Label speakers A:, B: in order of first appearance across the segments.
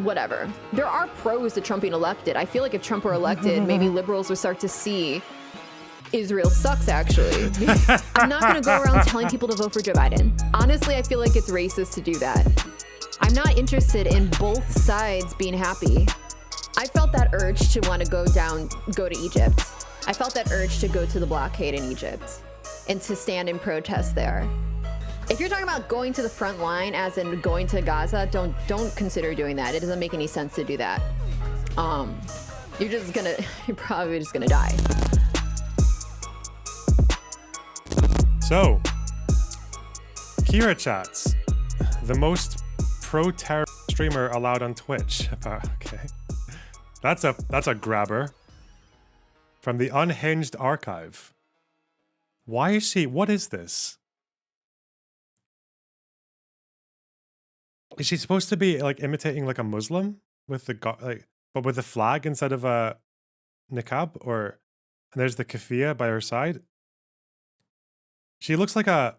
A: whatever. There are pros to Trump being elected. I feel like if Trump were elected, maybe liberals would start to see Israel sucks, actually. I'm not going to go around telling people to vote for Joe Biden. Honestly, I feel like it's racist to do that. I'm not interested in both sides being happy. I felt that urge to want to go to Egypt. I felt that urge to go to the blockade in Egypt and to stand in protest there. If you're talking about going to the front line, as in going to Gaza, don't consider doing that. It doesn't make any sense to do that. You're probably just gonna die.
B: So, KiraChats, the most pro-terror streamer allowed on Twitch. Okay, that's a grabber from the Unhinged archive. Why is she? What is this? Is she supposed to be like imitating like a Muslim with the but with the flag instead of a niqab? Or and there's the kafia by her side. She looks like a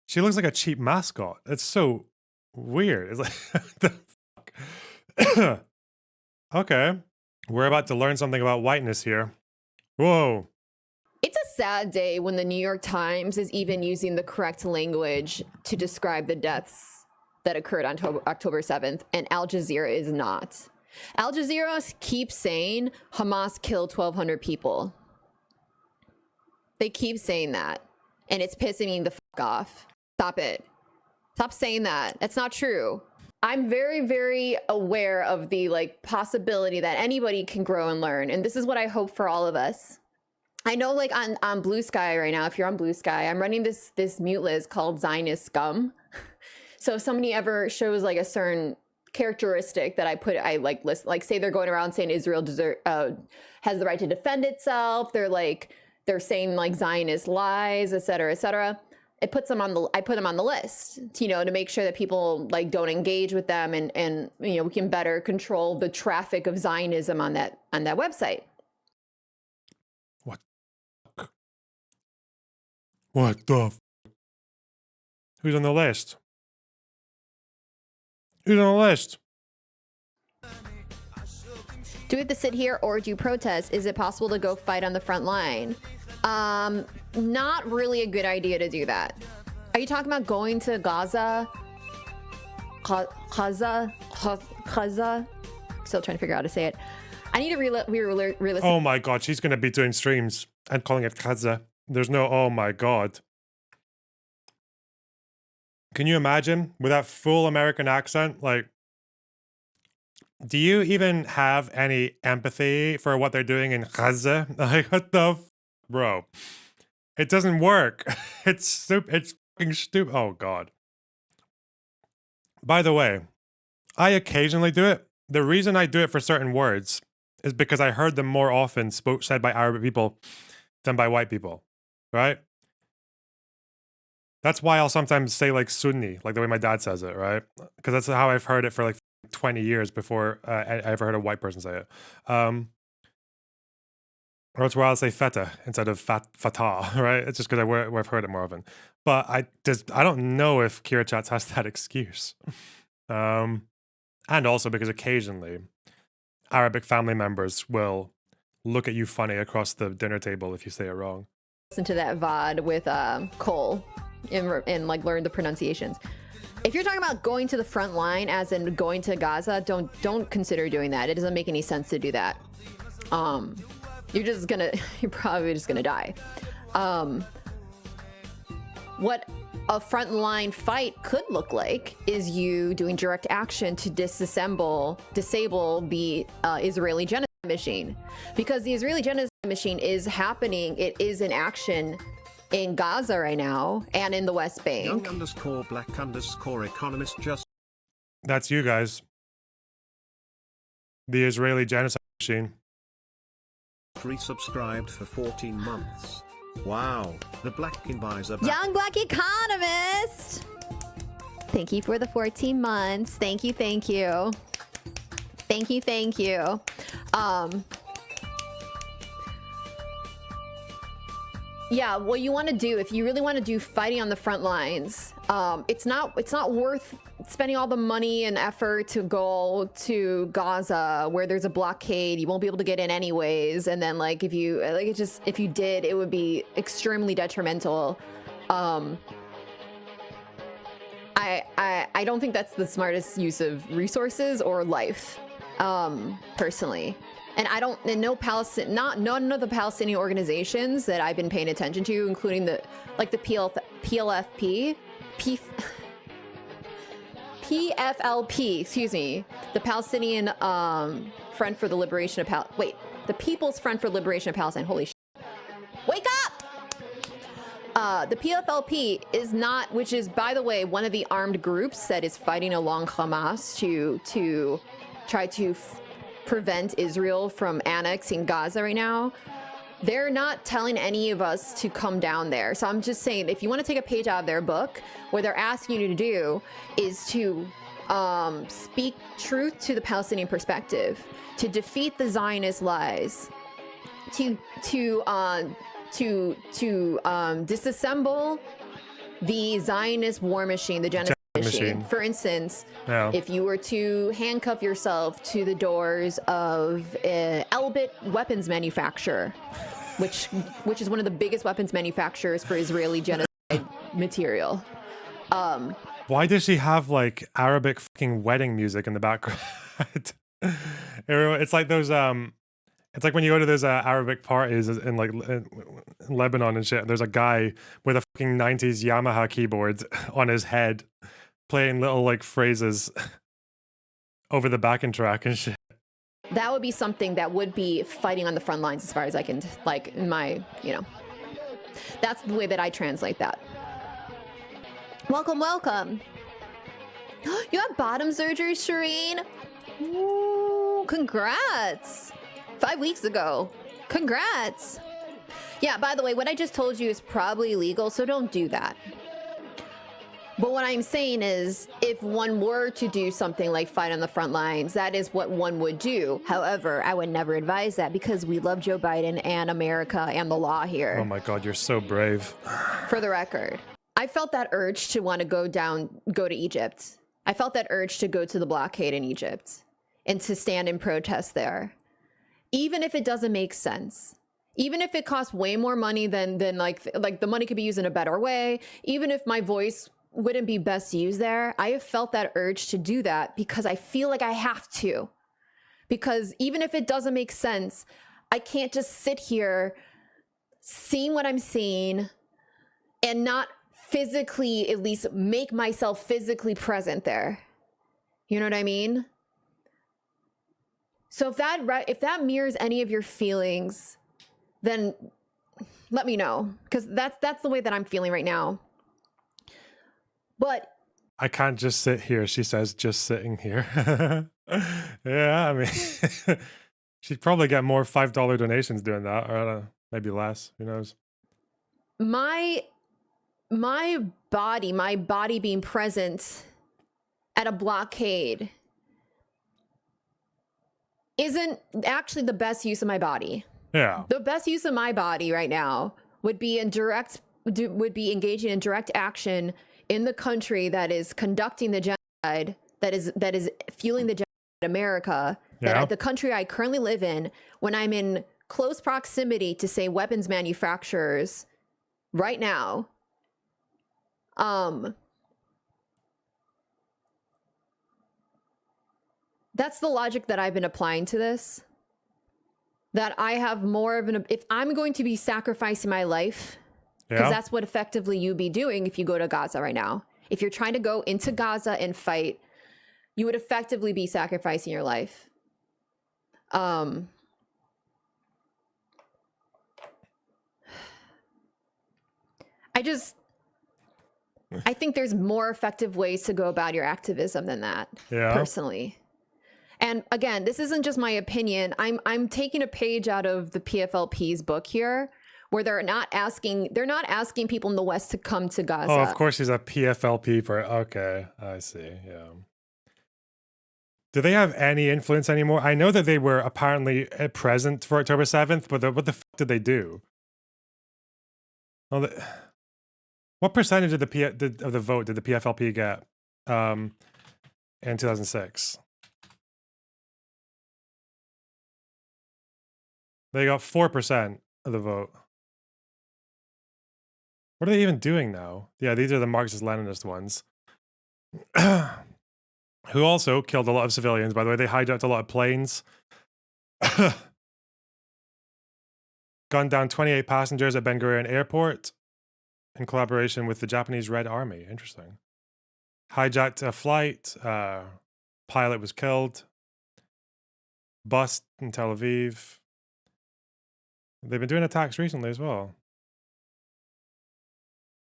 B: cheap mascot. It's so weird. It's like the fuck. Okay, we're about to learn something about whiteness here. Whoa.
A: It's a sad day when the New York Times is even using the correct language to describe the deaths that occurred on October 7th, and Al Jazeera is not. Al Jazeera keeps saying Hamas killed 1,200 people. They keep saying that, and it's pissing me the fuck off. Stop it. Stop saying that. That's not true. I'm very, very aware of the possibility that anybody can grow and learn, and this is what I hope for all of us. I know, like on Blue Sky right now, if you're on Blue Sky, I'm running this mute list called Zionist Scum. So if somebody ever shows like a certain characteristic that I list, like say they're going around saying Israel has the right to defend itself, they're saying like Zionist lies, et cetera, I put them on the list, to make sure that people don't engage with them, and we can better control the traffic of Zionism on that website.
B: What the f? Who's on the list? Who's on the list?
A: Do we have to sit here or do you protest? Is it possible to go fight on the front line? Not really a good idea to do that. Are you talking about going to Gaza? Gaza? Still trying to figure out how to say it. I need to realistic.
B: Oh my god, she's gonna be doing streams and calling it Gaza. There's no, oh my god. Can you imagine with that full American accent? Do you even have any empathy for what they're doing in Gaza? What the bro? It doesn't work. It's stupid. It's fucking stupid. Oh god. By the way, I occasionally do it. The reason I do it for certain words is because I heard them more often said by Arabic people than by white people. Right? That's why I'll sometimes say Sunni, like the way my dad says it, right? Because that's how I've heard it for 20 years before I ever heard a white person say it. Or it's where I'll say feta instead of fatah, right? It's just because I've heard it more often. But I don't know if KiraChats has that excuse. And also because occasionally Arabic family members will look at you funny across the dinner table if you say it wrong.
A: Listen to that VOD with Cole and learn the pronunciations. If you're talking about going to the front line, as in going to Gaza, don't consider doing that. It doesn't make any sense to do that. You're probably just gonna die. What a frontline fight could look like is you doing direct action to disable the Israeli genocide machine, because the Israeli genocide machine is happening. It is in action in Gaza right now and in the West Bank.
C: Young_black_economist just.
B: That's you guys. The Israeli genocide machine.
C: Resubscribed for 14 months. Wow, the black buys are back.
A: Young Black Economist! Thank you for the 14 months. Thank you. Thank you. Yeah, what you want to do, if you really want to do fighting on the front lines, It's not worth spending all the money and effort to go to Gaza where there's a blockade. You won't be able to get in anyways. And then like if you did, it would be extremely detrimental. I don't think that's the smartest use of resources or life, personally. And none of the Palestinian organizations that I've been paying attention to, including the PFLP, excuse me, the Palestinian Front for the Liberation of the People's Front for Liberation of Palestine. Holy shit. Wake up! The PFLP is not, which is, by the way, one of the armed groups that is fighting along Hamas to try to prevent Israel from annexing Gaza right now. They're not telling any of us to come down there. So I'm just saying, if you want to take a page out of their book, what they're asking you to do is to speak truth to the Palestinian perspective, to defeat the Zionist lies, to disassemble the Zionist war machine, the genocide machine. For instance, if you were to handcuff yourself to the doors of Elbit weapons manufacturer, which is one of the biggest weapons manufacturers for Israeli genocide material.
B: Why does she have like Arabic fucking wedding music in the background? It's like those it's like when you go to those Arabic parties in like in Lebanon and shit. There's a guy with a fucking 90s Yamaha keyboard on his head, playing little like phrases over the backing track and shit.
A: That would be something that would be fighting on the front lines, as far as I can, like, in my, that's the way that I translate that. Welcome, welcome. You have bottom surgery, Shireen? Ooh, congrats. 5 weeks ago. Congrats. Yeah, by the way, what I just told you is probably illegal, so don't do that. But what I'm saying is, if one were to do something like fight on the front lines, that is what one would do. However, I would never advise that because we love Joe Biden and America and the law here.
B: Oh my God, you're so brave.
A: For the record, I felt that urge to want to go to Egypt. I felt that urge to go to the blockade in Egypt and to stand and protest there. Even if it doesn't make sense. Even if it costs way more money than like the money could be used in a better way. Even if my voice wouldn't be best used there, I have felt that urge to do that because I feel like I have to. Because even if it doesn't make sense, I can't just sit here seeing what I'm seeing and not physically, at least make myself physically present there. You know what I mean? So if that mirrors any of your feelings, then let me know, because that's the way that I'm feeling right now. But
B: I can't just sit here, she says, just sitting here. Yeah, I mean, she'd probably get more $5 donations doing that, or I don't know, maybe less, who knows.
A: My body being present at a blockade isn't actually the best use of my body.
B: Yeah.
A: The best use of my body right now would be engaging in direct action in the country that is conducting the genocide, that is fueling the genocide, America, the country I currently live in, when I'm in close proximity to, say, weapons manufacturers right now. That's the logic that I've been applying to this. That I have more of if I'm going to be sacrificing my life, because that's what effectively you'd be doing if you go to Gaza right now. If you're trying to go into Gaza and fight, you would effectively be sacrificing your life. I think there's more effective ways to go about your activism than that, personally. And again, this isn't just my opinion. I'm taking a page out of the PFLP's book here, where they're not asking people in the West to come to Gaza.
B: Oh, of course he's a PFLP for, okay, I see, yeah. Do they have any influence anymore? I know that they were apparently present for October 7th, but what the fuck did they do? Well, What percentage of the vote did the PFLP get in 2006? They got 4% of the vote. What are they even doing now? Yeah, these are the Marxist-Leninist ones. Who also killed a lot of civilians, by the way. They hijacked a lot of planes. Gunned down 28 passengers at Ben Gurion Airport in collaboration with the Japanese Red Army. Interesting. Hijacked a flight. Pilot was killed. Bus in Tel Aviv. They've been doing attacks recently as well.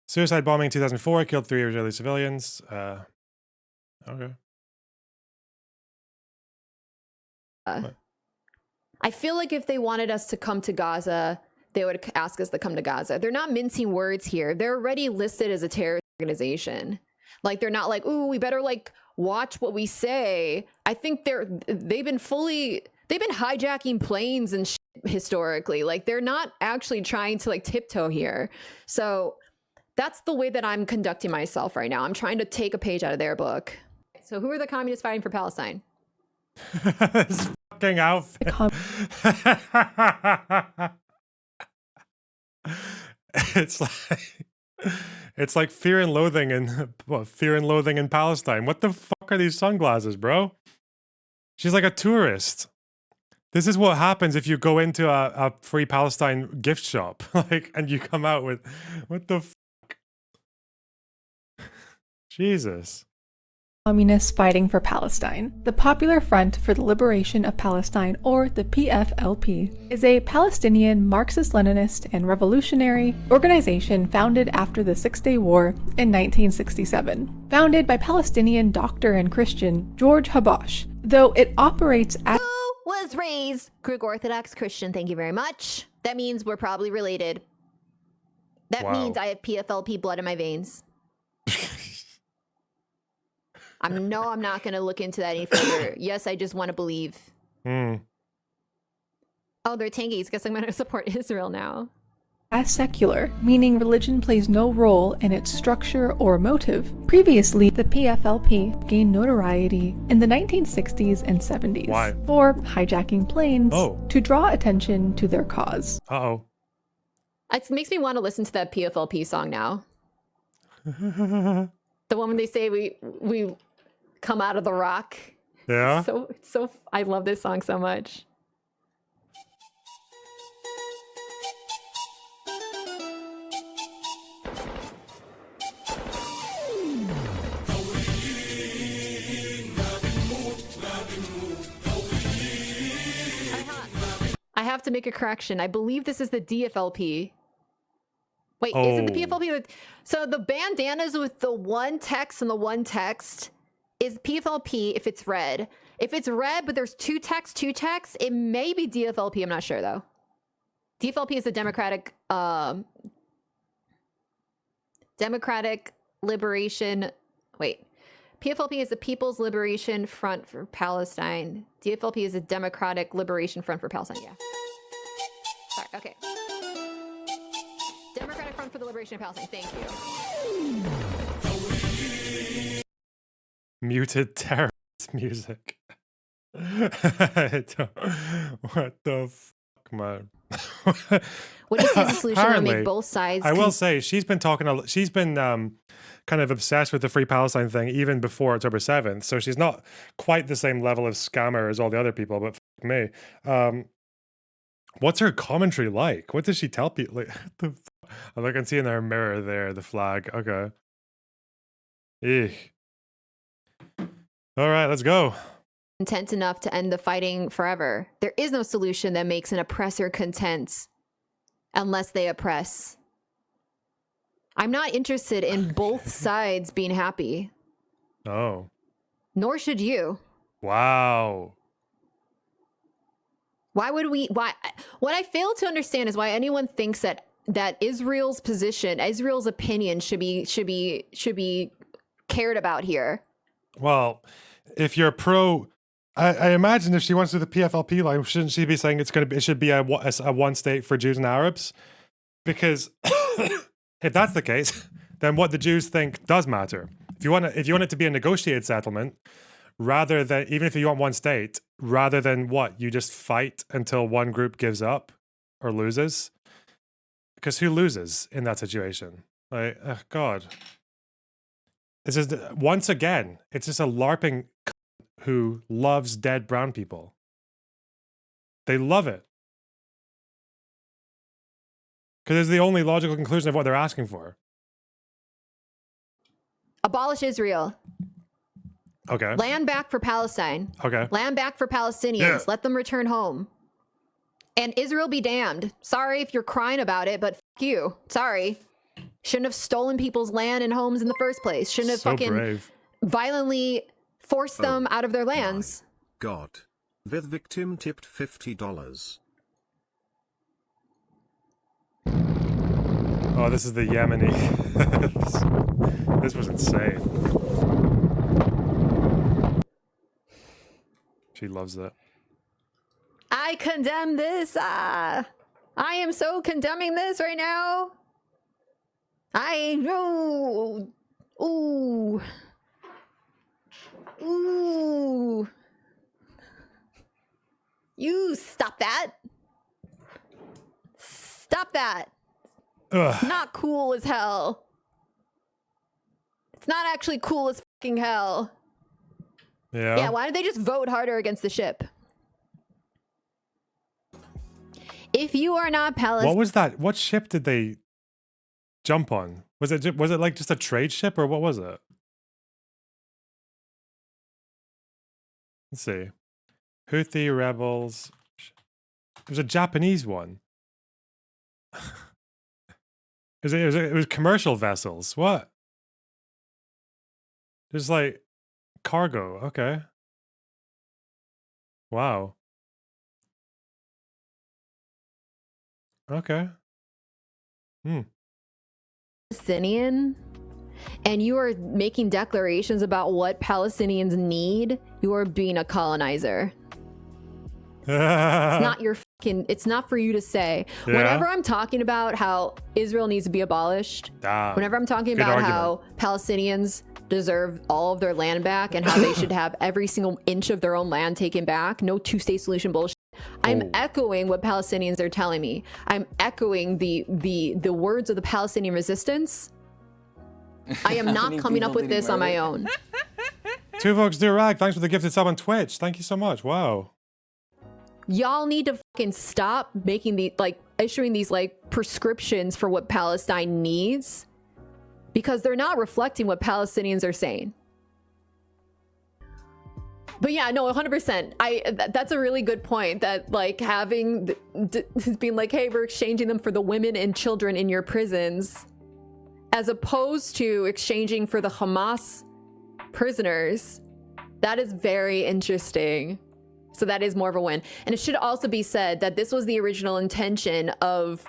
B: Suicide bombing in 2004 killed 3 Israeli civilians. Okay.
A: I feel like if they wanted us to come to Gaza, they would ask us to come to Gaza. They're not mincing words here. They're already listed as a terrorist organization. Like, they're not like, ooh, we better like watch what we say. I think they've been hijacking planes and shit historically. Like, they're not actually trying to like tiptoe here. So that's the way that I'm conducting myself right now. I'm trying to take a page out of their book. So who are the communists fighting for Palestine?
B: This fucking outfit. It's like Fear and Loathing in Palestine. What the fuck are these sunglasses, bro? She's like a tourist. This is what happens if you go into a Free Palestine gift shop, like, and you come out with, what the fuck? Jesus.
D: Communists fighting for Palestine. The Popular Front for the Liberation of Palestine, or the PFLP, is a Palestinian Marxist-Leninist and revolutionary organization founded after the Six-Day War in 1967. Founded by Palestinian doctor and Christian George Habash, though it operates as
A: Who was raised Greek Orthodox Christian? Thank you very much. That means we're probably related. That means I have PFLP blood in my veins. I'm not going to look into that any further. Yes, I just want to believe. Oh, they're tangies. Guess I'm going to support Israel now.
D: As secular, meaning religion plays no role in its structure or motive. Previously, the PFLP gained notoriety in the 1960s and 70s.
B: Why?
D: For hijacking planes to draw attention to their cause.
B: Uh-oh.
A: It makes me want to listen to that PFLP song now. The one when they say we come out of the rock.
B: Yeah.
A: So I love this song so much. I have to make a correction. I believe this is the DFLP. Wait, is it the PFLP? So the bandanas with the one text and the one text is PFLP if it's red. If it's red, but there's two texts, it may be DFLP. I'm not sure, though. DFLP is the Democratic Liberation... Wait. PFLP is the People's Liberation Front for Palestine. DFLP is the Democratic Liberation Front for Palestine, yeah. Sorry, okay. Democratic Front for the Liberation of Palestine. Thank you.
B: Muted terrorist music. What the fuck, man?
A: What do you see as a solution to make both sides?
B: I will say she's been talking. She's been kind of obsessed with the Free Palestine thing even before October 7th. So she's not quite the same level of scammer as all the other people. But fuck me. What's her commentary like? What does she tell people? Like, I can see in her mirror there the flag. Okay. Eek. All right, let's go.
A: Content enough to end the fighting forever. There is no solution that makes an oppressor content unless they oppress. I'm not interested in both sides being happy.
B: Oh.
A: Nor should you.
B: Wow.
A: Why would we? Why? What I fail to understand is why anyone thinks that Israel's position, Israel's opinion should be cared about here.
B: Well, if you're pro, I imagine if she wants to do the PFLP line, shouldn't she be saying it should be a one state for Jews and Arabs? Because if that's the case, then what the Jews think does matter. If you want it to be a negotiated settlement, rather than, even if you want one state, rather than what, you just fight until one group gives up or loses. Because who loses in that situation? Like, oh God. This is, once again, it's just a LARPing who loves dead brown people. They love it. Because it's the only logical conclusion of what they're asking for.
A: Abolish Israel.
B: Okay.
A: Land back for Palestine.
B: Okay.
A: Land back for Palestinians.
B: Yeah.
A: Let them return home. And Israel be damned. Sorry if you're crying about it, but fuck you. Sorry. Shouldn't have stolen people's land and homes in the first place. Shouldn't have
B: So
A: fucking
B: brave.
A: violently forced them out of their lands.
C: God. The victim tipped $50.
B: Oh, this is the Yemeni. this was insane. She loves it.
A: I condemn this. I am so condemning this right now. Ooh. You stop that. Stop that.
B: Ugh.
A: Not cool as hell. It's not actually cool as fucking hell.
B: Yeah.
A: Yeah, why don't they just vote harder against the ship? If you are not Palestinian...
B: What was that? What ship did they jump on? Was it like just a trade ship, or what was it? Let's see. Houthi rebels. It was a Japanese one. It was commercial vessels. What? Just like cargo. Okay. Wow. Okay.
A: Palestinian, and you are making declarations about what Palestinians need, you are being a colonizer. It's not your fucking, it's not for you to say.
B: Yeah.
A: Whenever I'm talking about how Israel needs to be abolished, whenever I'm talking about how Palestinians deserve all of their land back and how they should have every single inch of their own land taken back, no two-state solution bullshit, I'm echoing what Palestinians are telling me. I'm echoing the words of the Palestinian resistance. I am not coming up with this on my own.
B: Two folks do rag. Thanks for the gifted sub on Twitch. Thank you so much. Wow.
A: Y'all need to fucking stop making the issuing these prescriptions for what Palestine needs, because they're not reflecting what Palestinians are saying. But yeah, no, 100%. That's a really good point, that having being like, hey, we're exchanging them for the women and children in your prisons, as opposed to exchanging for the Hamas prisoners. That is very interesting. So that is more of a win. And it should also be said that this was the original intention of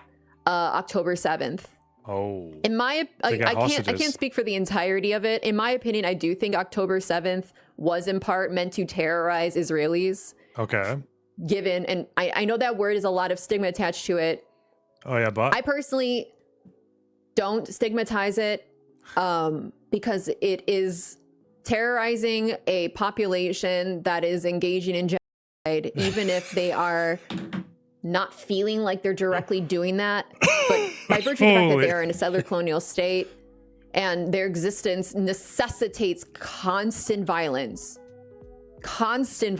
A: October 7th.
B: Oh.
A: In my, I can't speak for the entirety of it. In my opinion, I do think October 7th was in part meant to terrorize Israelis.
B: Okay.
A: Given, and I know that word is a lot of stigma attached to it.
B: Oh yeah, but
A: I personally don't stigmatize it because it is terrorizing a population that is engaging in genocide, even if they are not feeling like they're directly doing that, but by virtue of the fact that they are in a settler colonial state and their existence necessitates constant violence, constant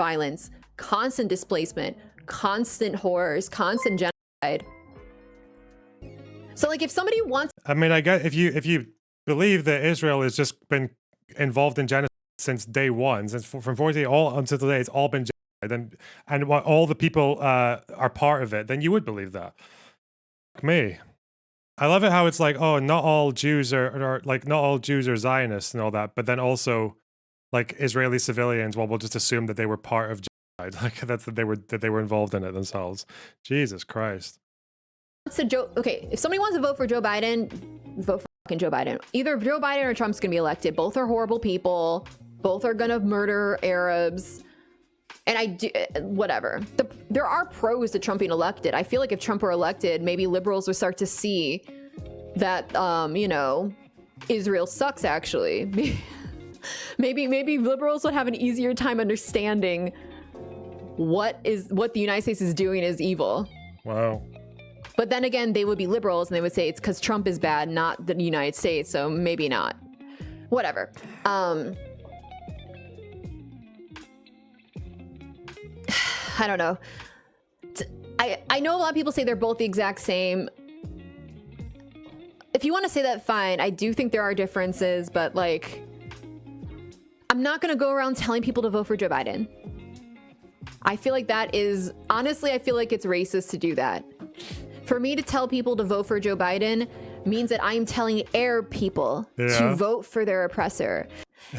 A: displacement, constant horrors, constant genocide. So if somebody wants,
B: I mean, I guess if you believe that Israel has just been involved in genocide since day one, since from 40 all until today, it's all been genocide, and what all the people are part of it, then you would believe that. Me, I love it how it's like, oh, not all Jews are not all Jews are Zionists and all that, but then also Israeli civilians, well, we'll just assume that they were part of genocide, that they were involved in it themselves. Jesus Christ.
A: Okay, if somebody wants to vote for Joe Biden, vote for fucking Joe Biden. Either Joe Biden or Trump's gonna be elected. Both are horrible people. Both are gonna murder Arabs. And whatever. There are pros to Trump being elected. I feel like if Trump were elected, maybe liberals would start to see that, Israel sucks, actually. Maybe liberals would have an easier time understanding what the United States is doing is evil.
B: Wow.
A: But then again, they would be liberals and they would say it's because Trump is bad, not the United States. So maybe not. Whatever. I don't know. I know a lot of people say they're both the exact same. If you want to say that, fine. I do think there are differences, but like, I'm not going to go around telling people to vote for Joe Biden. I feel like that is, honestly, I feel like it's racist to do that. For me to tell people to vote for Joe Biden means that I'm telling Arab people to vote for their oppressor.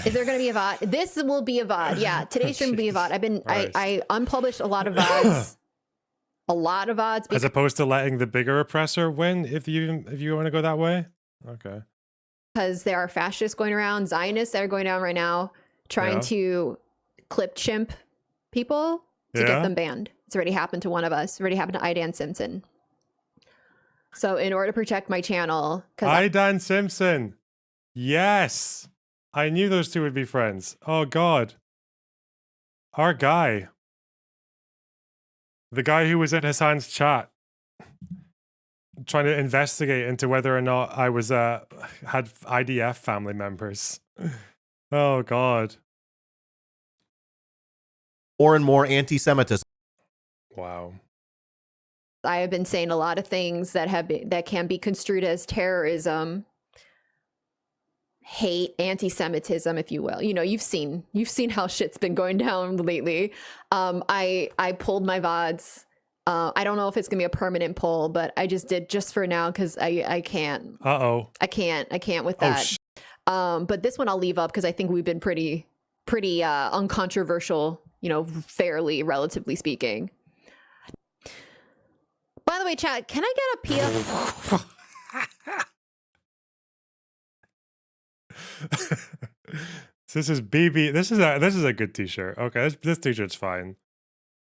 A: Is there going to be a VOD? This will be a VOD. Yeah, today's stream will be a VOD. I unpublished a lot of VODs. A lot of VODs.
B: As opposed to letting the bigger oppressor win, if you want to go that way? Okay.
A: Because there are fascists going around, Zionists that are going down right now, trying to clip chimp people to get them banned. It's already happened to one of us. It's already happened to Idan Simpson. So in order to protect my channel,
B: Idan Simpson. Yes. I knew those two would be friends. Oh God. Our guy. The guy who was in Hassan's chat. Trying to investigate into whether or not I was had IDF family members. Oh God.
E: More and more anti-Semitism.
B: Wow.
A: I have been saying a lot of things that can be construed as terrorism, hate, anti-Semitism, if you will. You know, you've seen how shit's been going down lately. I pulled my VODs. I don't know if it's gonna be a permanent pull, but I just did just for now because I can't. I can't with that. But this one I'll leave up because I think we've been pretty uncontroversial, you know, fairly, relatively speaking. By the way, chat, can I get a PF?
B: This is BB. This is a good t-shirt. Okay, this t-shirt's fine.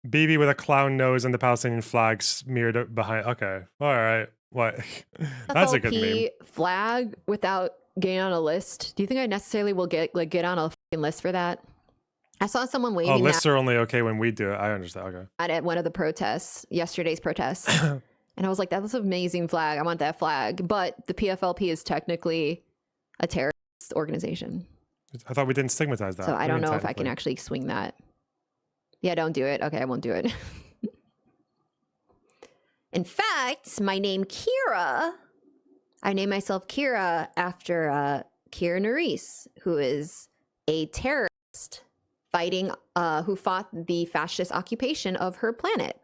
B: BB with a clown nose and the Palestinian flag smeared behind. Okay, all right. What? That's a good meme.
A: Flag without getting on a list. Do you think I necessarily will get on a fucking list for that? I saw someone waving.
B: Oh, lists are only okay when we do it. I understand. Okay.
A: At one of the protests, yesterday's protests, and I was like, "That's an amazing flag. I want that flag." But the PFLP is technically a terrorist organization.
B: I thought we didn't stigmatize that.
A: So I don't know if I can actually swing that. Yeah, don't do it. Okay, I won't do it. In fact, my name Kira. I named myself Kira after Kira Nerys, who is a terrorist fighting, who fought the fascist occupation of her planet.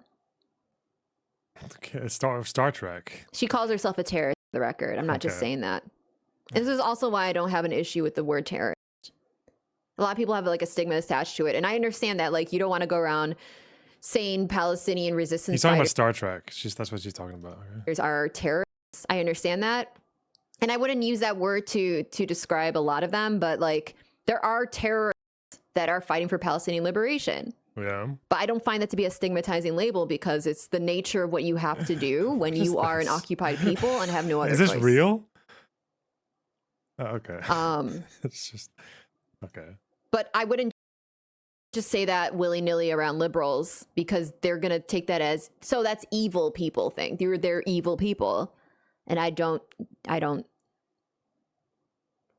B: Okay, Star Trek.
A: She calls herself a terrorist, for the record. I'm not just saying that. And this is also why I don't have an issue with the word terrorist. A lot of people have like a stigma attached to it. And I understand that, like, you don't want to go around saying Palestinian resistance
B: He's talking about Star Trek. That's what she's talking about.
A: Okay? Are terrorists. I understand that. And I wouldn't use that word to describe a lot of them, but like, there are terrorists that are fighting for Palestinian liberation.
B: Yeah.
A: But I don't find that to be a stigmatizing label because it's the nature of what you have to do when you are an occupied people and have no other choice.
B: Is this real? Oh, okay. It's just okay.
A: But I wouldn't just say that willy-nilly around liberals because they're gonna take that as, so that's evil people thing. They're evil people. And I don't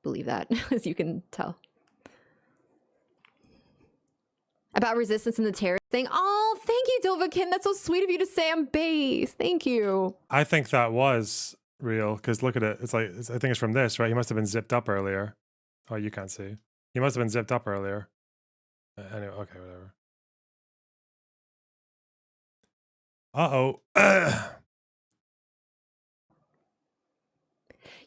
A: believe that, as you can tell. About resistance and the terror thing. Oh, thank you, Debunking. That's so sweet of you to say. I'm base. Thank you.
B: I think that was real because look at it. It's like, I think it's from this, right? He must have been zipped up earlier. Oh, you can't see. He must have been zipped up earlier. Anyway, okay, whatever. Uh-oh.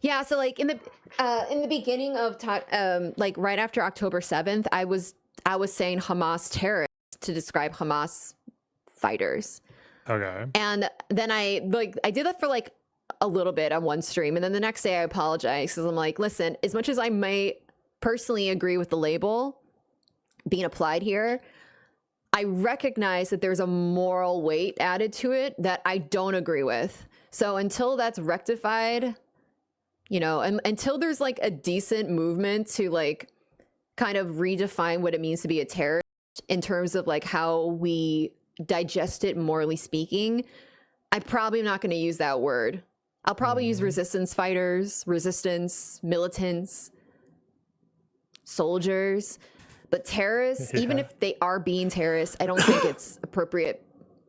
A: Yeah, so like in the beginning of like right after October 7th, I was saying Hamas terrorists to describe Hamas fighters.
B: Okay.
A: And then I did that for like a little bit on one stream, and then the next day I apologized because I'm like, listen, as much as I may personally agree with the label being applied here, I recognize that there's a moral weight added to it that I don't agree with. So until that's rectified, you know, and until there's like a decent movement to like kind of redefine what it means to be a terrorist in terms of like how we digest it morally speaking, I probably am not going to use that word. I'll probably use resistance fighters, resistance, militants, soldiers, but terrorists, even if they are being terrorists, I don't think it's appropriate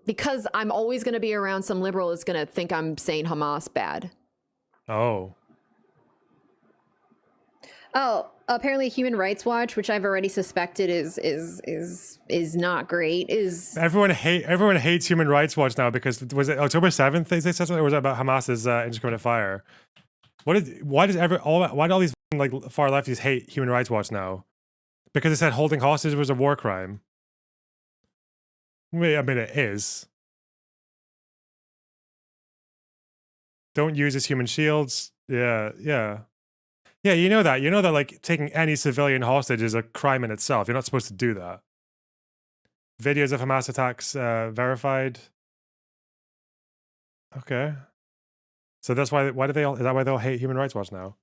A: because I'm always going to be around some liberal that's going to think I'm saying Hamas bad.
B: Oh.
A: Oh, apparently Human Rights Watch, which I've already suspected is not great, is
B: Everyone hates Human Rights Watch now because was it October 7th they said something, or was it about Hamas's indiscriminate fire? Why do all these like far lefties hate Human Rights Watch now? Because it said holding hostage was a war crime. Wait, I mean it is. Don't use as human shields. Yeah, yeah. Yeah, you know that. You know that like taking any civilian hostage is a crime in itself. You're not supposed to do that. Videos of Hamas attacks verified. Okay. So that's why do they all, is that why they all hate Human Rights Watch now?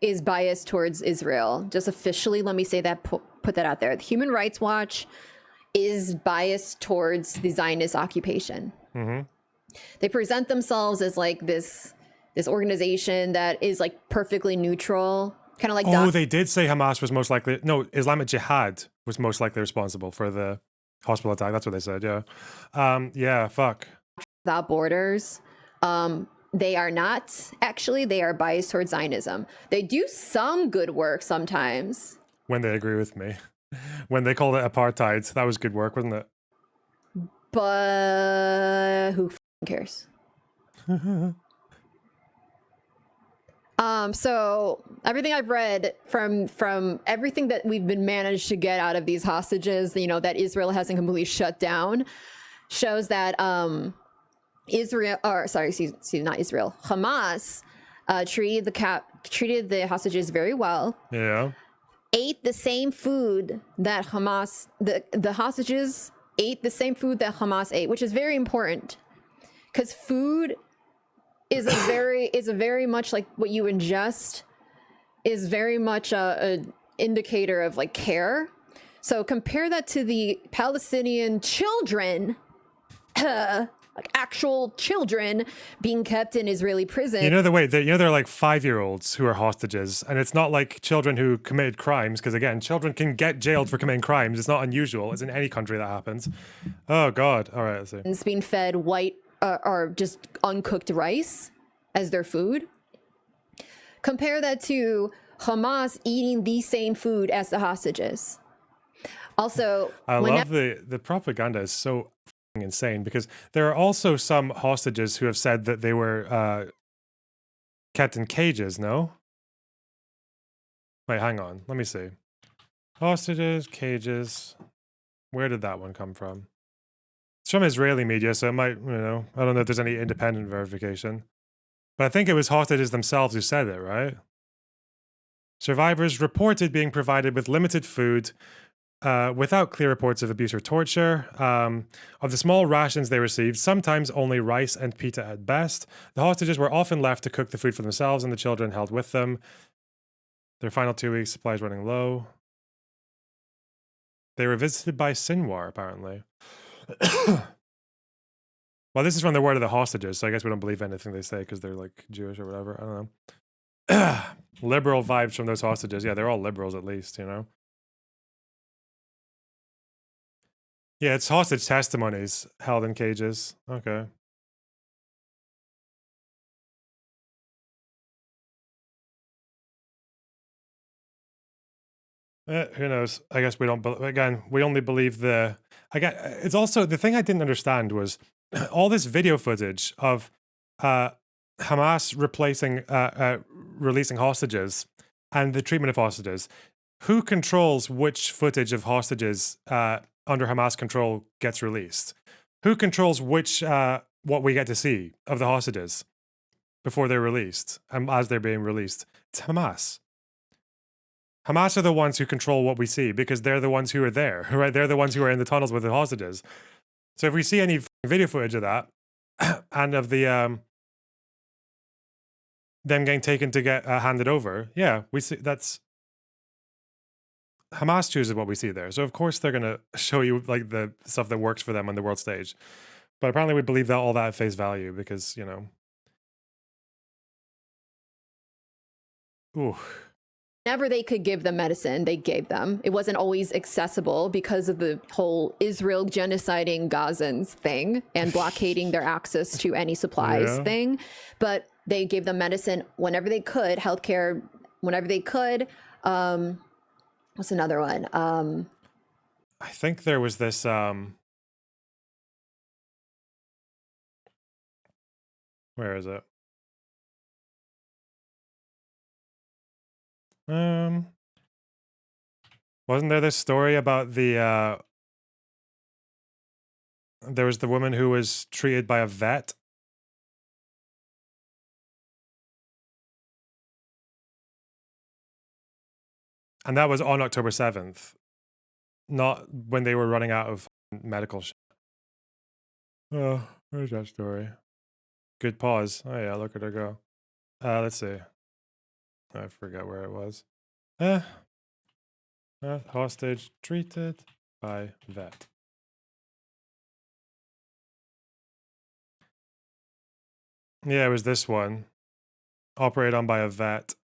A: is biased towards Israel. Just officially, let me say that, put that out there. The Human Rights Watch is biased towards the Zionist occupation.
B: Mm-hmm.
A: They present themselves as like this organization that is like perfectly neutral, kind of like.
B: Oh, they did say Hamas was most likely. No, Islamic Jihad was most likely responsible for the hospital attack. That's what they said. Yeah, yeah. Fuck.
A: Without Borders. They are not, actually, they are biased towards Zionism. They do some good work sometimes.
B: When they agree with me. When they called it apartheid, that was good work, wasn't it?
A: But who cares? So everything I've read from everything that we've been managed to get out of these hostages, you know, that Israel hasn't completely shut down, shows that Hamas treated the hostages very well.
B: Yeah.
A: Ate the same food that Hamas, the hostages ate the same food that Hamas ate, which is very important because food is a very much like what you ingest is very much a indicator of like care. So compare that to the Palestinian children. Like actual children being kept in Israeli prison.
B: You know they're like 5-year-olds who are hostages, and it's not like children who committed crimes, because again, children can get jailed for committing crimes. It's not unusual. It's in any country that happens. Oh God! All right, let's see.
A: It's being fed white or just uncooked rice as their food. Compare that to Hamas eating the same food as the hostages. Also,
B: I love the propaganda is so insane, because there are also some hostages who have said that they were kept in cages. No? Wait, hang on. Let me see. Hostages, cages. Where did that one come from? It's from Israeli media, so it might, you know, I don't know if there's any independent verification. But I think it was hostages themselves who said it, right? Survivors reported being provided with limited food, without clear reports of abuse or torture. Of the small rations they received, sometimes only rice and pita at best. The hostages were often left to cook the food for themselves and the children held with them. Their final 2 weeks, supplies running low. They were visited by Sinwar, apparently. Well, this is from the word of the hostages, so I guess we don't believe anything they say because they're like Jewish or whatever. I don't know. Liberal vibes from those hostages. Yeah, they're all liberals at least, you know? Yeah, it's hostage testimonies held in cages. Okay. Who knows? I guess we don't. Again, we only believe the. It's also the thing I didn't understand was all this video footage of Hamas releasing hostages and the treatment of hostages. Who controls which footage of hostages under Hamas control gets released? Who controls which what we get to see of the hostages before they're released and as they're being released? It's Hamas. Hamas are the ones who control what we see because they're the ones who are there, right? They're the ones who are in the tunnels with the hostages. So if we see any video footage of that and of the them getting taken to get handed over. Yeah, we see that's Hamas chooses what we see there. So of course they're gonna show you like the stuff that works for them on the world stage. But apparently we believe that all that at face value because, you know. Ooh.
A: Whenever they could give them medicine, they gave them. It wasn't always accessible because of the whole Israel genociding Gazans thing and blockading their access to any supplies thing. But they gave them medicine whenever they could, healthcare whenever they could. What's another one?
B: I think there was this where is it? Wasn't there this story about the there was the woman who was treated by a vet? And that was on October 7th, not when they were running out of medical shit. Oh, where's that story? Good pause. Oh yeah, look at her go. Let's see. I forgot where it was. Hostage treated by vet. Yeah, it was this one. Operated on by a vet.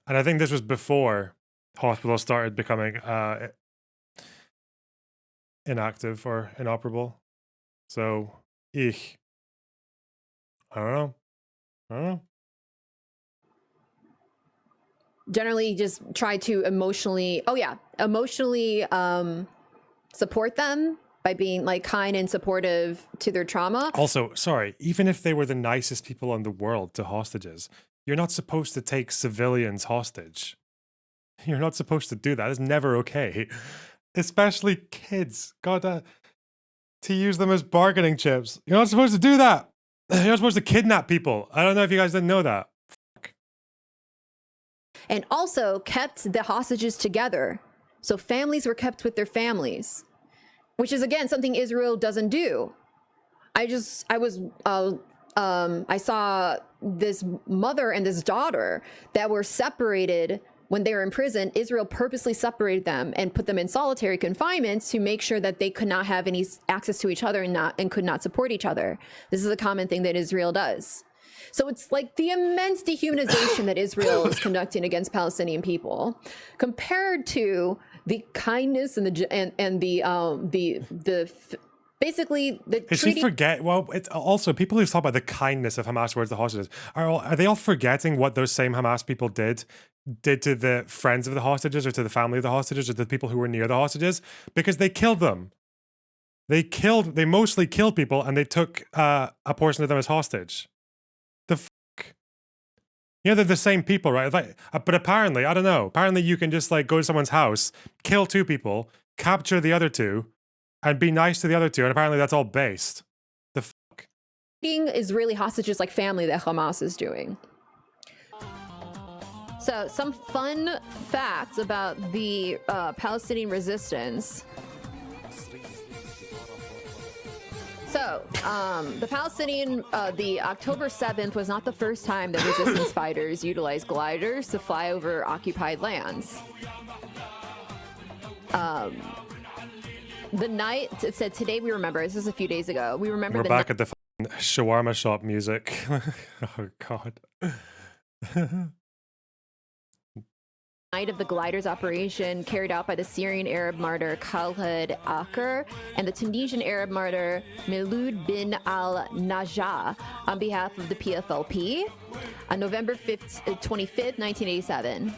B: And I think this was before hospitals started becoming inactive or inoperable. So, I don't know.
A: Generally just try to emotionally support them by being like kind and supportive to their trauma.
B: Also, sorry, even if they were the nicest people in the world to hostages, you're not supposed to take civilians hostage. You're not supposed to do that. It's never okay. Especially kids. God, to use them as bargaining chips. You're not supposed to do that. You're not supposed to kidnap people. I don't know if you guys didn't know that. Fuck.
A: And also kept the hostages together. So families were kept with their families, which is again something Israel doesn't do. I saw this mother and this daughter that were separated when they were in prison. Israel purposely separated them and put them in solitary confinement to make sure that they could not have any access to each other and could not support each other. This is a common thing that Israel does. So it's like the immense dehumanization that Israel is conducting against Palestinian people, compared to the kindness and basically the
B: Did she forget? Well, it's also people who talk about the kindness of Hamas towards the hostages. Are they all forgetting what those same Hamas people did to the friends of the hostages, or to the family of the hostages, or to the people who were near the hostages? Because they killed them. They mostly killed people, and they took a portion of them as hostage. The fuck? You know, they're the same people, right? Like, but apparently, I don't know. Apparently you can just like go to someone's house, kill 2 people, capture the other 2, and be nice to the other 2, and apparently that's all based. The fuck?
A: Treating Israeli hostages like family that Hamas is doing. So, some fun facts about the Palestinian resistance. So, the October 7th was not the first time that resistance fighters utilized gliders to fly over occupied lands. The night, it said, today we remember, this is a few days ago, we remember
B: We're back at the shawarma shop music. Oh, God.
A: Night of the gliders operation carried out by the Syrian Arab martyr Khaled Akar and the Tunisian Arab martyr Miloud bin al-Najah on behalf of the PFLP on November 25th, 1987.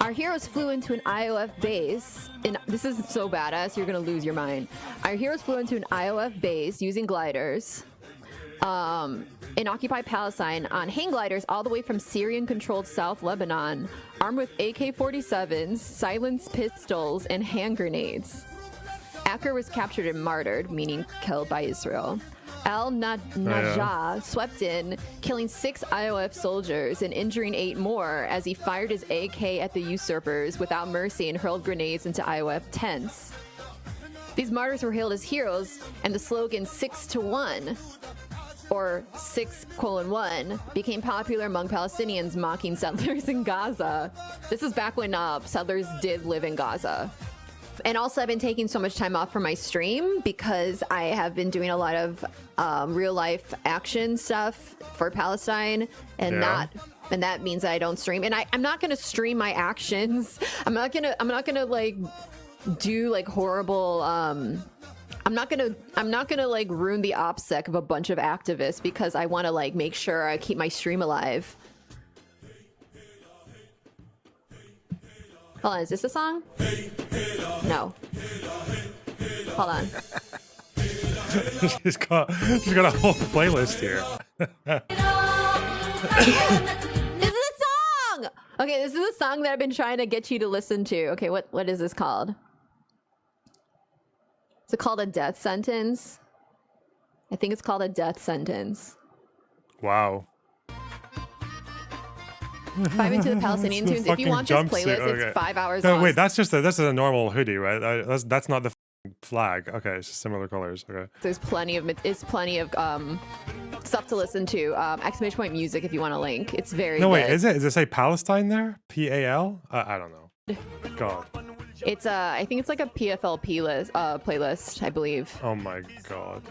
A: Our heroes flew into an IOF base. This is so badass, you're gonna lose your mind. Our heroes flew into an IOF base using gliders in occupied Palestine on hang gliders all the way from Syrian-controlled South Lebanon, armed with AK-47s, silenced pistols, and hand grenades. Acker was captured and martyred, meaning killed by Israel. al-Najah swept in, killing 6 IOF soldiers and injuring 8 more as he fired his AK at the usurpers without mercy and hurled grenades into IOF tents. These martyrs were hailed as heroes, and the slogan 6 to 1, or 6:1, became popular among Palestinians mocking settlers in Gaza. This is back when settlers did live in Gaza. And also, I've been taking so much time off from my stream because I have been doing a lot of real life action stuff for Palestine, and that means that I don't stream. And I'm not gonna stream my actions. I'm not gonna like do like horrible. I'm not gonna like ruin the OPSEC of a bunch of activists because I want to like make sure I keep my stream alive. Hold on, is this a song? No. Hold on.
B: she's got a whole playlist here.
A: This is a song! Okay, this is a song that I've been trying to get you to listen to. Okay, what is this called? Is it called a death sentence? I think it's called a death sentence.
B: Wow.
A: If I'm into the Palestinian tunes, if you want this playlist, it's 5 hours long.
B: Wait, that's a normal hoodie, right? That's not the flag. Okay, it's just similar colors. Okay.
A: There's plenty of stuff to listen to. Exclamation point music if you want a link. It's very
B: No, wait,
A: good.
B: does it say Palestine there? PAL? I don't know. God.
A: It's I think it's like a PFLP list, playlist, I believe.
B: Oh my God.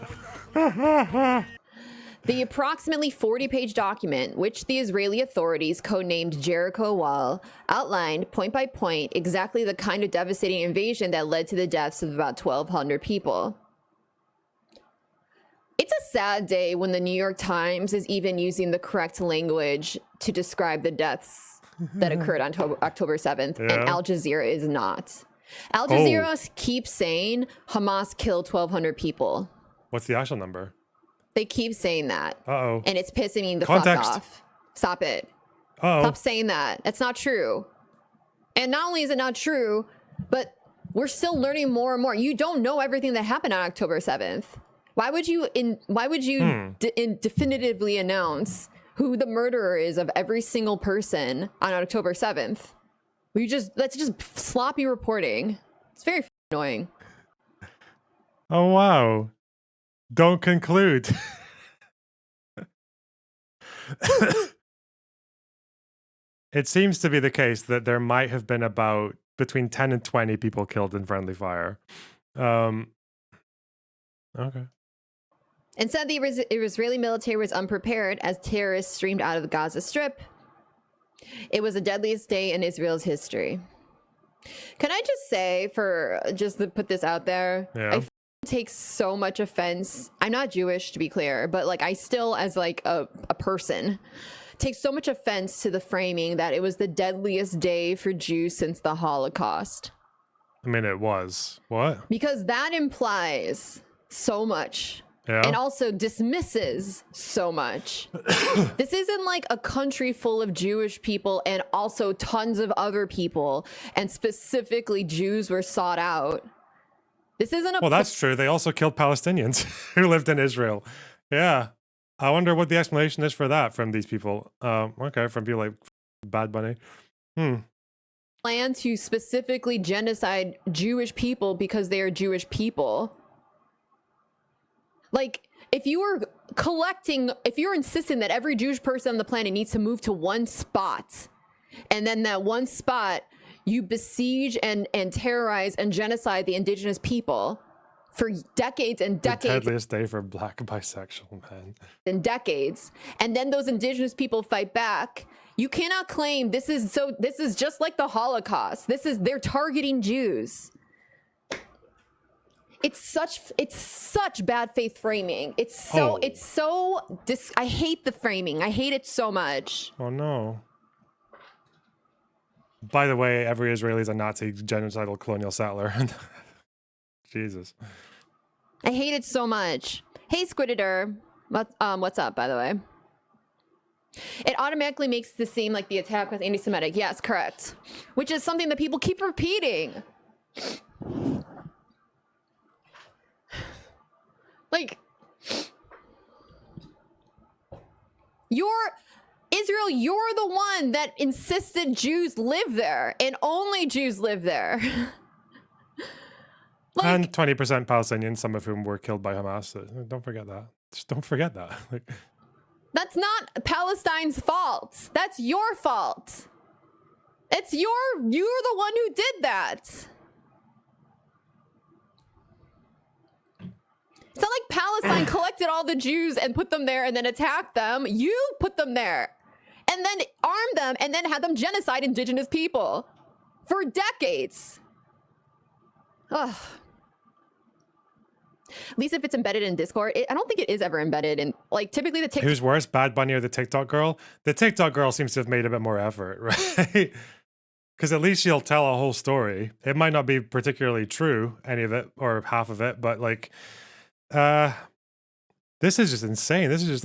A: The approximately 40-page document, which the Israeli authorities codenamed Jericho Wall, outlined point by point exactly the kind of devastating invasion that led to the deaths of about 1,200 people. It's a sad day when the New York Times is even using the correct language to describe the deaths that occurred on October 7th, and Al Jazeera is not. Al Jazeera keeps saying Hamas killed 1,200 people.
B: What's the actual number?
A: They keep saying that.
B: Uh-oh.
A: And it's pissing me the
B: Context.
A: fuck off. Stop it.
B: Uh-oh.
A: Stop saying that. That's not true. And not only is it not true, but we're still learning more and more. You don't know everything that happened on October 7th. Why would you definitively announce who the murderer is of every single person on October 7th? That's just sloppy reporting. It's very annoying.
B: Oh, wow. Don't conclude. It seems to be the case that there might have been about between 10 and 20 people killed in friendly fire. Okay.
A: Instead, the Israeli military was unprepared as terrorists streamed out of the Gaza Strip. It was the deadliest day in Israel's history. Can I just say, just to put this out there, I take so much offense. I'm not Jewish, to be clear, but like I still, as like a person, take so much offense to the framing that it was the deadliest day for Jews since the Holocaust.
B: I mean, it was. What?
A: Because that implies so much.
B: Yeah.
A: And also dismisses so much. This isn't like a country full of Jewish people and also tons of other people, and specifically Jews were sought out. This isn't a...
B: Well, that's true. They also killed Palestinians who lived in Israel. Yeah. I wonder what the explanation is for that from these people. Okay, from people like BadBunny.
A: Plan to specifically genocide Jewish people because they are Jewish people. Like, if you were insisting that every Jewish person on the planet needs to move to one spot, and then that one spot, you besiege and terrorize and genocide the indigenous people for decades and decades.
B: The deadliest day for black bisexual men.
A: And decades. And then those indigenous people fight back. You cannot claim this is just like the Holocaust. They're targeting Jews. It's such bad faith framing. I hate the framing. I hate it so much.
B: Oh no. By the way, every Israeli is a Nazi genocidal colonial settler. Jesus.
A: I hate it so much. Hey, Squidditor. What's up, by the way? It automatically makes this seem like the attack was anti-Semitic. Yes, correct. Which is something that people keep repeating. Like, Israel, you're the one that insisted Jews live there, and only Jews live there. Like,
B: and 20% Palestinians, some of whom were killed by Hamas. So don't forget that. Just don't forget that. Like,
A: that's not Palestine's fault. That's your fault. You're the one who did that. It's not like Palestine collected all the Jews and put them there and then attacked them. You put them there and then armed them and then had them genocide indigenous people for decades. Ugh. At least if it's embedded in Discord, I don't think it is ever embedded in, like, typically the TikTok.
B: who's worse, BadBunny or the TikTok girl? The TikTok girl seems to have made a bit more effort, right? Because at least she'll tell a whole story. It might not be particularly true, any of it, or half of it, but like, this is just insane. This is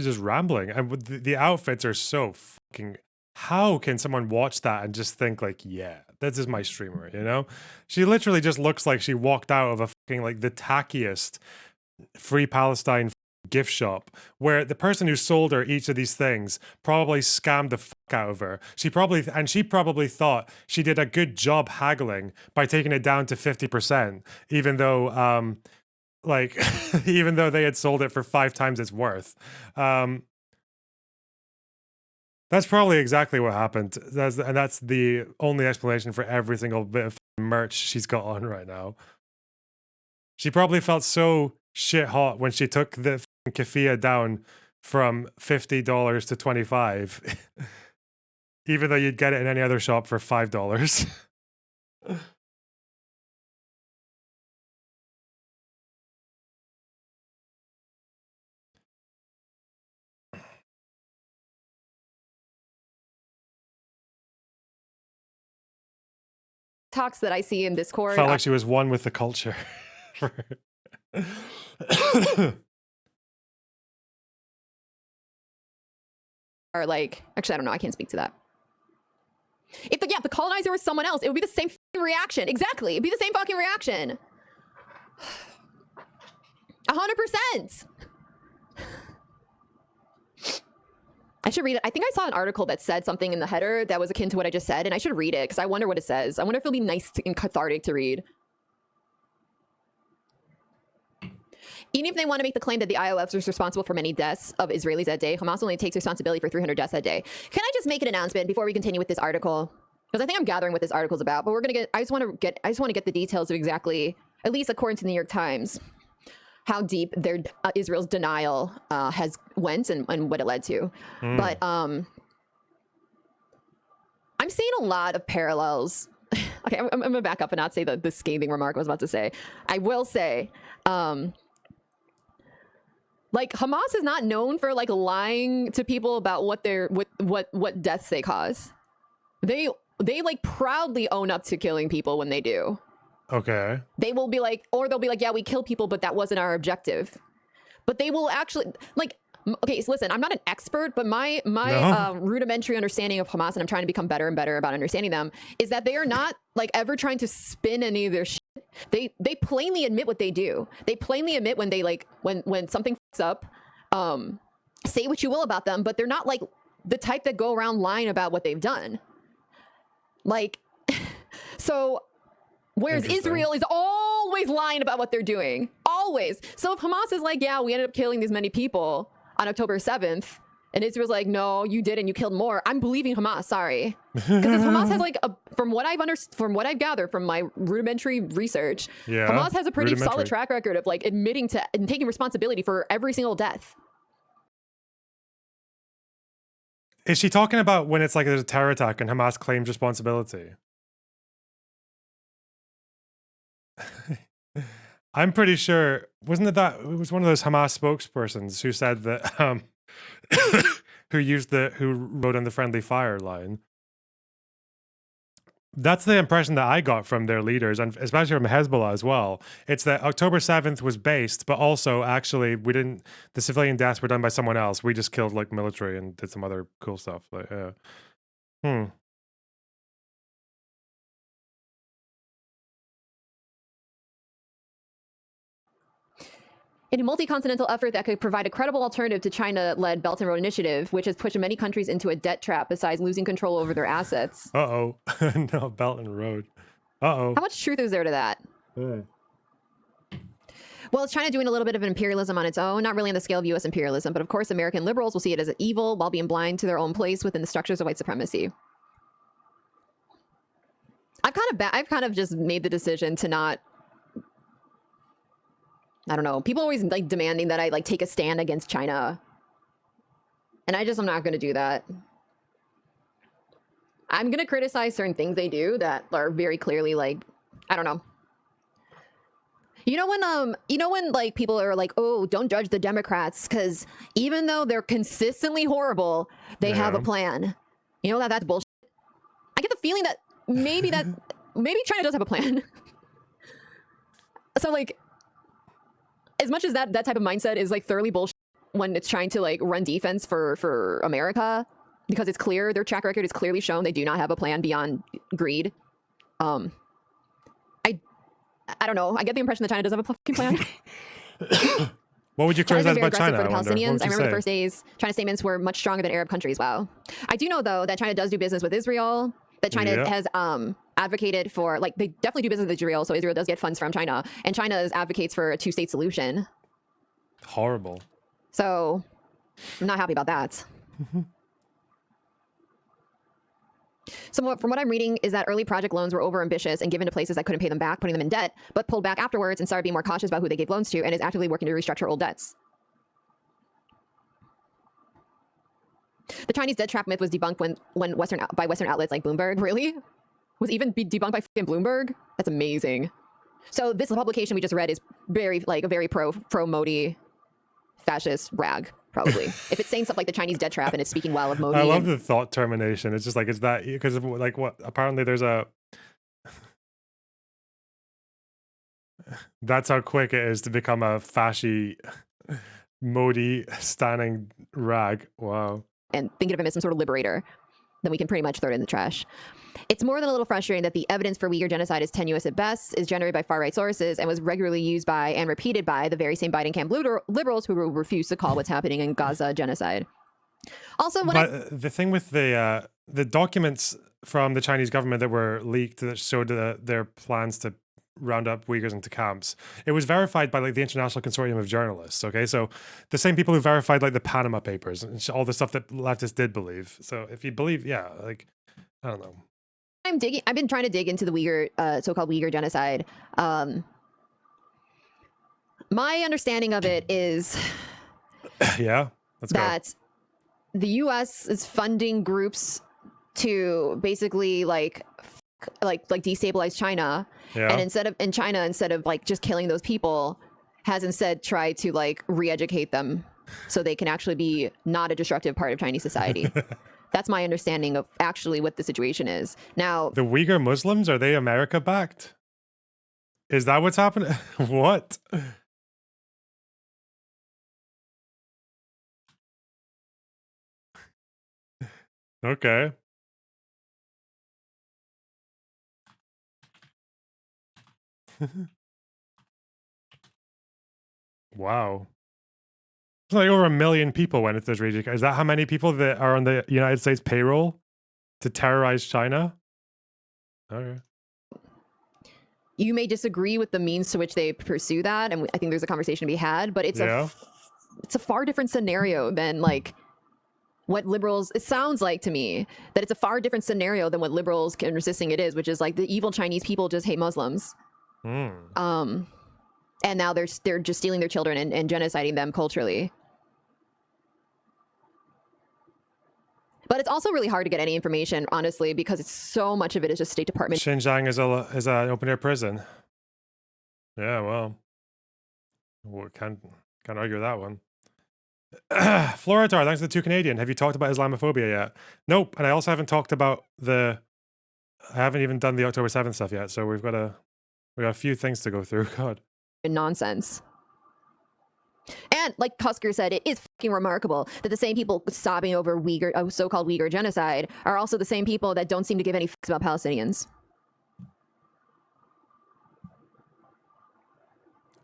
B: just rambling. And the outfits are so fucking, how can someone watch that and just think like, yeah, this is my streamer, you know? She literally just looks like she walked out of a fucking, like, the tackiest Free Palestine gift shop, where the person who sold her each of these things probably scammed the fuck out of her. She probably thought she did a good job haggling by taking it down to 50%, even though like even though they had sold it for 5 times its worth. That's probably exactly what happened. That's the only explanation for every single bit of merch she's got on right now. She probably felt so shit hot when she took the keffiyeh down from $50 to $25, even though you'd get it in any other shop for $5.
A: Talks that I see in Discord
B: Felt like she was one with the culture.
A: are like, actually, I don't know. I can't speak to that. If the colonizer was someone else, it would be the same reaction. Exactly. It'd be the same fucking reaction. 100%. I should read it. I think I saw an article that said something in the header that was akin to what I just said, and I should read it because I wonder what it says. I wonder if it'll be nice and cathartic to read. Even if they want to make the claim that the IOF is responsible for many deaths of Israelis that day, Hamas only takes responsibility for 300 deaths that day. Can I just make an announcement before we continue with this article? Because I think I'm gathering what this article is about, but we're gonna get. I just want to get the details of exactly, at least according to the New York Times, how deep their Israel's denial has went and what it led to. But I'm seeing a lot of parallels. Okay, I'm gonna back up and not say the scathing remark I was about to say. I will say, like, Hamas is not known for like lying to people about what deaths they cause. They like proudly own up to killing people when they do.
B: Okay.
A: They will be like, or they'll be like, yeah, we kill people, but that wasn't our objective. But they will actually, like, okay, so listen, I'm not an expert, but my rudimentary understanding of Hamas, and I'm trying to become better and better about understanding them, is that they are not like ever trying to spin any of their shit. They plainly admit what they do. They plainly admit when they like, when something fucks up, say what you will about them, but they're not like the type that go around lying about what they've done. Like, so, whereas Israel is always lying about what they're doing. Always. So if Hamas is like, yeah, we ended up killing these many people on October 7th, and Israel's like, no, you didn't, you killed more, I'm believing Hamas, sorry. Because Hamas has like, from what I've gathered from my rudimentary research, Hamas has a pretty solid track record of like admitting to and taking responsibility for every single death.
B: Is she talking about when it's like there's a terror attack and Hamas claims responsibility? I'm pretty sure, wasn't it that it was one of those Hamas spokespersons who said that who wrote on the friendly fire line. That's the impression that I got from their leaders, and especially from Hezbollah as well. It's that October 7th was based, but also actually the civilian deaths were done by someone else. We just killed like military and did some other cool stuff. Like,
A: in a multi-continental effort that could provide a credible alternative to China-led Belt and Road Initiative, which has pushed many countries into a debt trap besides losing control over their assets.
B: Uh-oh. No, Belt and Road. Uh-oh.
A: How much truth is there to that? Well, it's China doing a little bit of imperialism on its own, not really on the scale of U.S. imperialism, but of course American liberals will see it as evil while being blind to their own place within the structures of white supremacy. I've kind of just made the decision to not, I don't know. People always like demanding that I like take a stand against China. And I'm not going to do that. I'm going to criticize certain things they do that are very clearly like, I don't know. You know when like people are like, oh, don't judge the Democrats because even though they're consistently horrible, they have a plan. You know that's bullshit. I get the feeling that maybe China does have a plan. So like, as much as that type of mindset is like thoroughly bullshit when it's trying to like run defense for America, because it's clear their track record is clearly shown they do not have a plan beyond greed. I don't know. I get the impression that China does have a fucking plan.
B: What would you criticize about China?
A: For the Palestinians. I remember the
B: say?
A: first days, China's statements were much stronger than Arab countries. Wow. I do know though that China does do business with Israel. That China has advocated for, like, they definitely do business with Israel, so Israel does get funds from China, and China advocates for a two-state solution.
B: Horrible.
A: So I'm not happy about that. So from what I'm reading is that early project loans were overambitious and given to places that couldn't pay them back, putting them in debt, but pulled back afterwards and started being more cautious about who they gave loans to and is actively working to restructure old debts. The Chinese debt trap myth was debunked when by Western outlets like Bloomberg. Really? Was even debunked by fucking Bloomberg? That's amazing. So this publication we just read is very pro Modi fascist rag. Probably. If it's saying stuff like the Chinese debt trap and it's speaking well of Modi.
B: I love the thought termination. It's just like, it's that because of like what apparently there's a that's how quick it is to become a fashy Modi standing rag. Wow.
A: And thinking of him as some sort of liberator, then we can pretty much throw it in the trash. It's more than a little frustrating that the evidence for Uyghur genocide is tenuous at best, is generated by far-right sources, and was regularly used by and repeated by the very same Biden camp liberals who refuse to call what's happening in Gaza genocide. Also,
B: the thing with the documents from the Chinese government that were leaked that showed their plans to round up Uyghurs into camps, it was verified by like the International Consortium of Journalists. Okay, so the same people who verified like the Panama Papers and all the stuff that leftists did believe. So if you believe, yeah, like I don't know.
A: I've been trying to dig into the Uyghur, so-called Uyghur genocide. My understanding of it is
B: yeah,
A: that the U.S. is funding groups to basically like destabilize China, and instead of like just killing those people, has instead tried to like re-educate them so they can actually be not a destructive part of Chinese society. That's my understanding of actually what the situation is. Now,
B: the Uyghur Muslims, are they America backed? Is that what's happening? What? Okay. Wow. It's like over 1 million people went into this region. Is that how many people that are on the United States payroll to terrorize China? Okay.
A: You may disagree with the means to which they pursue that, and I think there's a conversation to be had, but it's a far different scenario than like what liberals, it sounds like to me that it's a far different scenario than what liberals can resisting it is, which is like the evil Chinese people just hate Muslims. And now they're just stealing their children and genociding them culturally. But it's also really hard to get any information, honestly, because it's so much of it is just State Department.
B: Xinjiang is an open air prison. Yeah, well can't argue with that one. Floritar, thanks to the 2 Canadian. Have you talked about Islamophobia yet? Nope. And I also haven't talked about I haven't even done the October 7th stuff yet. So we got a few things to go through. God.
A: Nonsense. And like Husker said, it is fucking remarkable that the same people sobbing over so-called Uyghur genocide are also the same people that don't seem to give any fucks about Palestinians.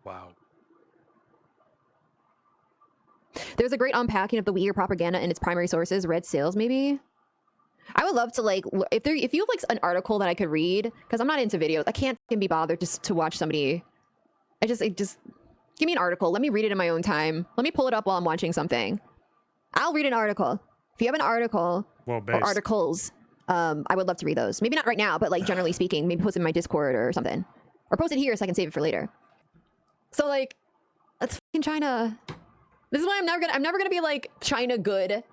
B: Wow.
A: There's a great unpacking of the Uyghur propaganda and its primary sources. Red Sails, maybe. I would love to like if you have like an article that I could read, because I'm not into videos. I can't be bothered just to watch somebody. It just give me an article. Let me read it in my own time. Let me pull it up while I'm watching something. I'll read an article. If you have an article or articles, I would love to read those. Maybe not right now, but like generally speaking, maybe post it in my Discord or something, or post it here so I can save it for later. So like, that's fucking China. This is why I'm never gonna be like China good.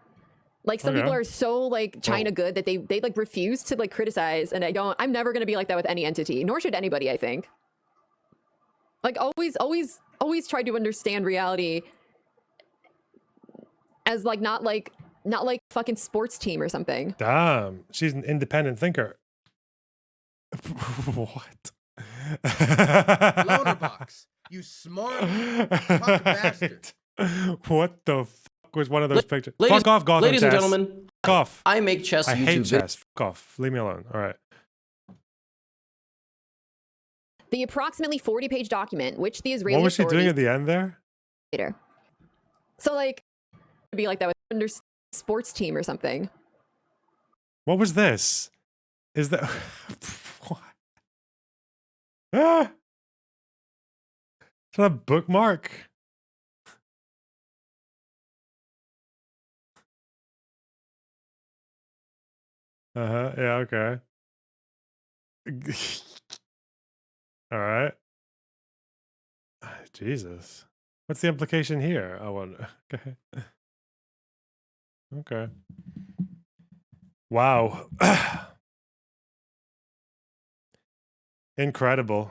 A: Like some people are so like China good that they like refuse to like criticize, and I'm never gonna be like that with any entity, nor should anybody, I think. Like always try to understand reality as like not like fucking sports team or something.
B: Damn, she's an independent thinker. What?
E: LonerBox, you smart fuck bastard.
B: What the fuck was one of those pictures?
F: Ladies,
B: Fuck off, Gotham
F: ladies and
B: Chess.
F: gentlemen,
B: Fuck off.
F: I make chess
B: I
F: YouTube
B: hate
F: videos.
B: chess. Fuck off. Leave me alone. All right.
A: The approximately 40-page document, which the Israeli
B: What was she doing
A: authorities
B: at the end there?
A: later. So like, be like that with under sports team or something.
B: What was this? Is that what? Ah! Is that a bookmark? Uh-huh. Yeah, okay. All right. Jesus. What's the implication here? I wonder. Okay. Okay. Wow. Incredible.